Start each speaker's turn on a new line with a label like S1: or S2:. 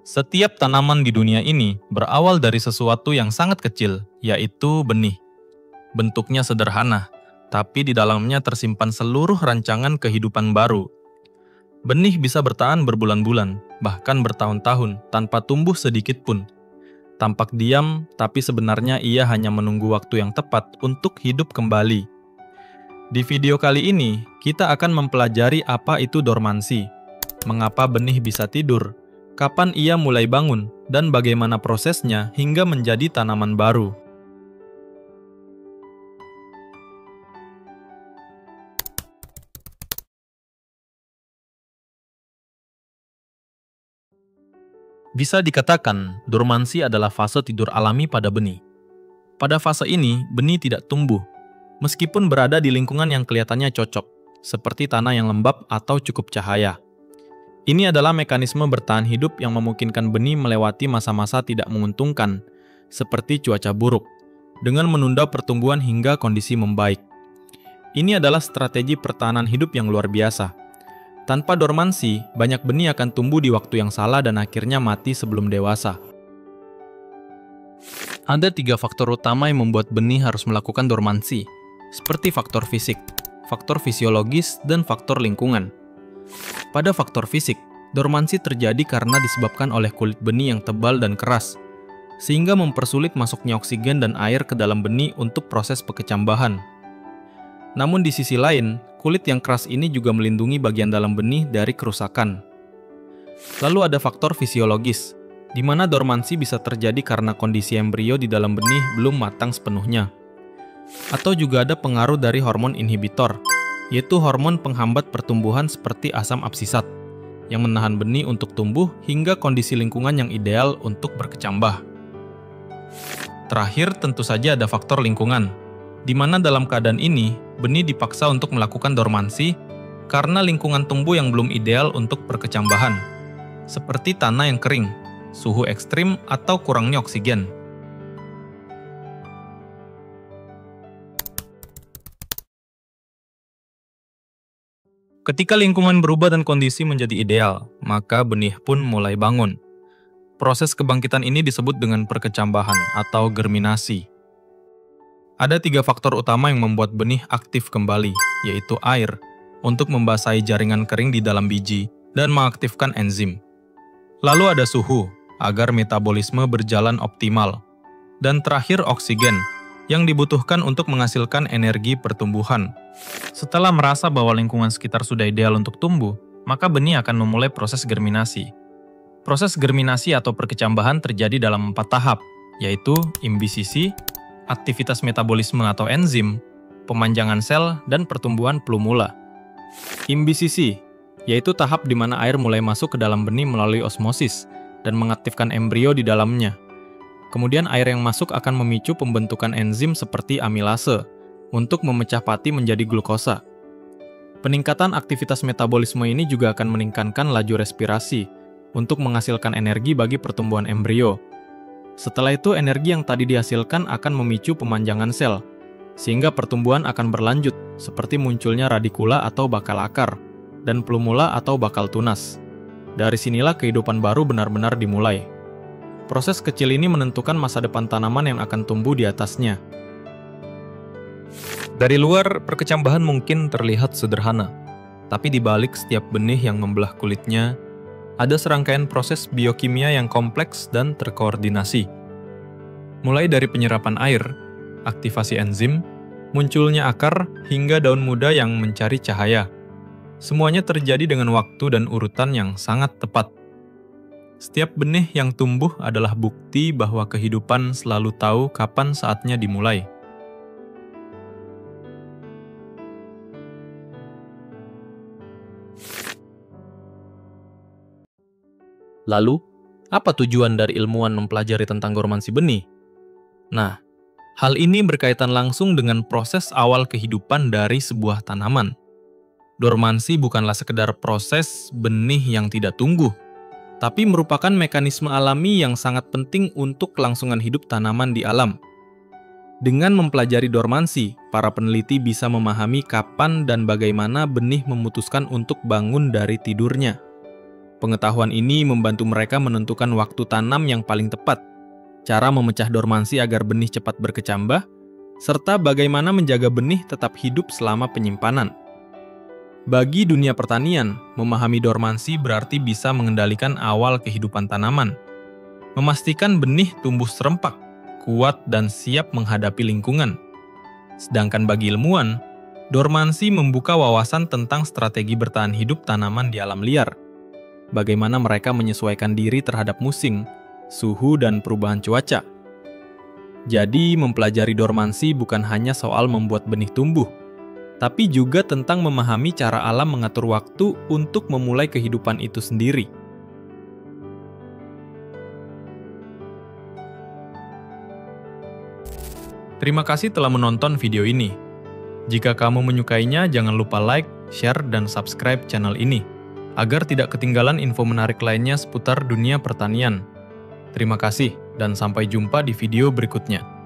S1: Setiap tanaman di dunia ini berawal dari sesuatu yang sangat kecil, yaitu benih. Bentuknya sederhana, tapi di dalamnya tersimpan seluruh rancangan kehidupan baru. Benih bisa bertahan berbulan-bulan, bahkan bertahun-tahun, tanpa tumbuh sedikit pun. Tampak diam, tapi sebenarnya ia hanya menunggu waktu yang tepat untuk hidup kembali. Di video kali ini, kita akan mempelajari apa itu dormansi, mengapa benih bisa tidur, kapan ia mulai bangun, dan bagaimana prosesnya hingga menjadi tanaman baru. Bisa dikatakan, dormansi adalah fase tidur alami pada benih. Pada fase ini, benih tidak tumbuh, meskipun berada di lingkungan yang kelihatannya cocok, seperti tanah yang lembab atau cukup cahaya. Ini adalah mekanisme bertahan hidup yang memungkinkan benih melewati masa-masa tidak menguntungkan, seperti cuaca buruk, dengan menunda pertumbuhan hingga kondisi membaik. Ini adalah strategi pertahanan hidup yang luar biasa. Tanpa dormansi, banyak benih akan tumbuh di waktu yang salah dan akhirnya mati sebelum dewasa. Ada 3 faktor utama yang membuat benih harus melakukan dormansi, seperti faktor fisik, faktor fisiologis, dan faktor lingkungan. Pada faktor fisik, dormansi terjadi karena disebabkan oleh kulit benih yang tebal dan keras, sehingga mempersulit masuknya oksigen dan air ke dalam benih untuk proses pekecambahan. Namun di sisi lain, kulit yang keras ini juga melindungi bagian dalam benih dari kerusakan. Lalu ada faktor fisiologis, di mana dormansi bisa terjadi karena kondisi embrio di dalam benih belum matang sepenuhnya. Atau juga ada pengaruh dari hormon inhibitor, yaitu hormon penghambat pertumbuhan seperti asam absisat, yang menahan benih untuk tumbuh hingga kondisi lingkungan yang ideal untuk berkecambah. Terakhir, tentu saja ada faktor lingkungan, di mana dalam keadaan ini, benih dipaksa untuk melakukan dormansi karena lingkungan tumbuh yang belum ideal untuk perkecambahan, seperti tanah yang kering, suhu ekstrim, atau kurangnya oksigen. Ketika lingkungan berubah dan kondisi menjadi ideal, maka benih pun mulai bangun. Proses kebangkitan ini disebut dengan perkecambahan atau germinasi. Ada 3 faktor utama yang membuat benih aktif kembali, yaitu air, untuk membasahi jaringan kering di dalam biji, dan mengaktifkan enzim. Lalu ada suhu, agar metabolisme berjalan optimal. Dan terakhir oksigen, yang dibutuhkan untuk menghasilkan energi pertumbuhan. Setelah merasa bahwa lingkungan sekitar sudah ideal untuk tumbuh, maka benih akan memulai proses germinasi. Proses germinasi atau perkecambahan terjadi dalam 4 tahap, yaitu imbisisi, aktivitas metabolisme atau enzim, pemanjangan sel, dan pertumbuhan plumula. Imbisisi, yaitu tahap di mana air mulai masuk ke dalam benih melalui osmosis dan mengaktifkan embrio di dalamnya. Kemudian air yang masuk akan memicu pembentukan enzim seperti amilase untuk memecah pati menjadi glukosa. Peningkatan aktivitas metabolisme ini juga akan meningkatkan laju respirasi untuk menghasilkan energi bagi pertumbuhan embrio. Setelah itu, energi yang tadi dihasilkan akan memicu pemanjangan sel, sehingga pertumbuhan akan berlanjut, seperti munculnya radikula atau bakal akar, dan plumula atau bakal tunas. Dari sinilah kehidupan baru benar-benar dimulai. Proses kecil ini menentukan masa depan tanaman yang akan tumbuh di atasnya. Dari luar, perkecambahan mungkin terlihat sederhana, tapi di balik setiap benih yang membelah kulitnya, ada serangkaian proses biokimia yang kompleks dan terkoordinasi. Mulai dari penyerapan air, aktivasi enzim, munculnya akar, hingga daun muda yang mencari cahaya. Semuanya terjadi dengan waktu dan urutan yang sangat tepat. Setiap benih yang tumbuh adalah bukti bahwa kehidupan selalu tahu kapan saatnya dimulai. Lalu, apa tujuan dari ilmuwan mempelajari tentang dormansi benih? Nah, hal ini berkaitan langsung dengan proses awal kehidupan dari sebuah tanaman. Dormansi bukanlah sekedar proses benih yang tidak tumbuh, tapi merupakan mekanisme alami yang sangat penting untuk kelangsungan hidup tanaman di alam. Dengan mempelajari dormansi, para peneliti bisa memahami kapan dan bagaimana benih memutuskan untuk bangun dari tidurnya. Pengetahuan ini membantu mereka menentukan waktu tanam yang paling tepat, cara memecah dormansi agar benih cepat berkecambah, serta bagaimana menjaga benih tetap hidup selama penyimpanan. Bagi dunia pertanian, memahami dormansi berarti bisa mengendalikan awal kehidupan tanaman, memastikan benih tumbuh serempak, kuat, dan siap menghadapi lingkungan. Sedangkan bagi ilmuwan, dormansi membuka wawasan tentang strategi bertahan hidup tanaman di alam liar. Bagaimana mereka menyesuaikan diri terhadap musim, suhu, dan perubahan cuaca. Jadi, mempelajari dormansi bukan hanya soal membuat benih tumbuh, tapi juga tentang memahami cara alam mengatur waktu untuk memulai kehidupan itu sendiri. Terima kasih telah menonton video ini. Jika kamu menyukainya, jangan lupa like, share, dan subscribe channel ini, agar tidak ketinggalan info menarik lainnya seputar dunia pertanian. Terima kasih, dan sampai jumpa di video berikutnya.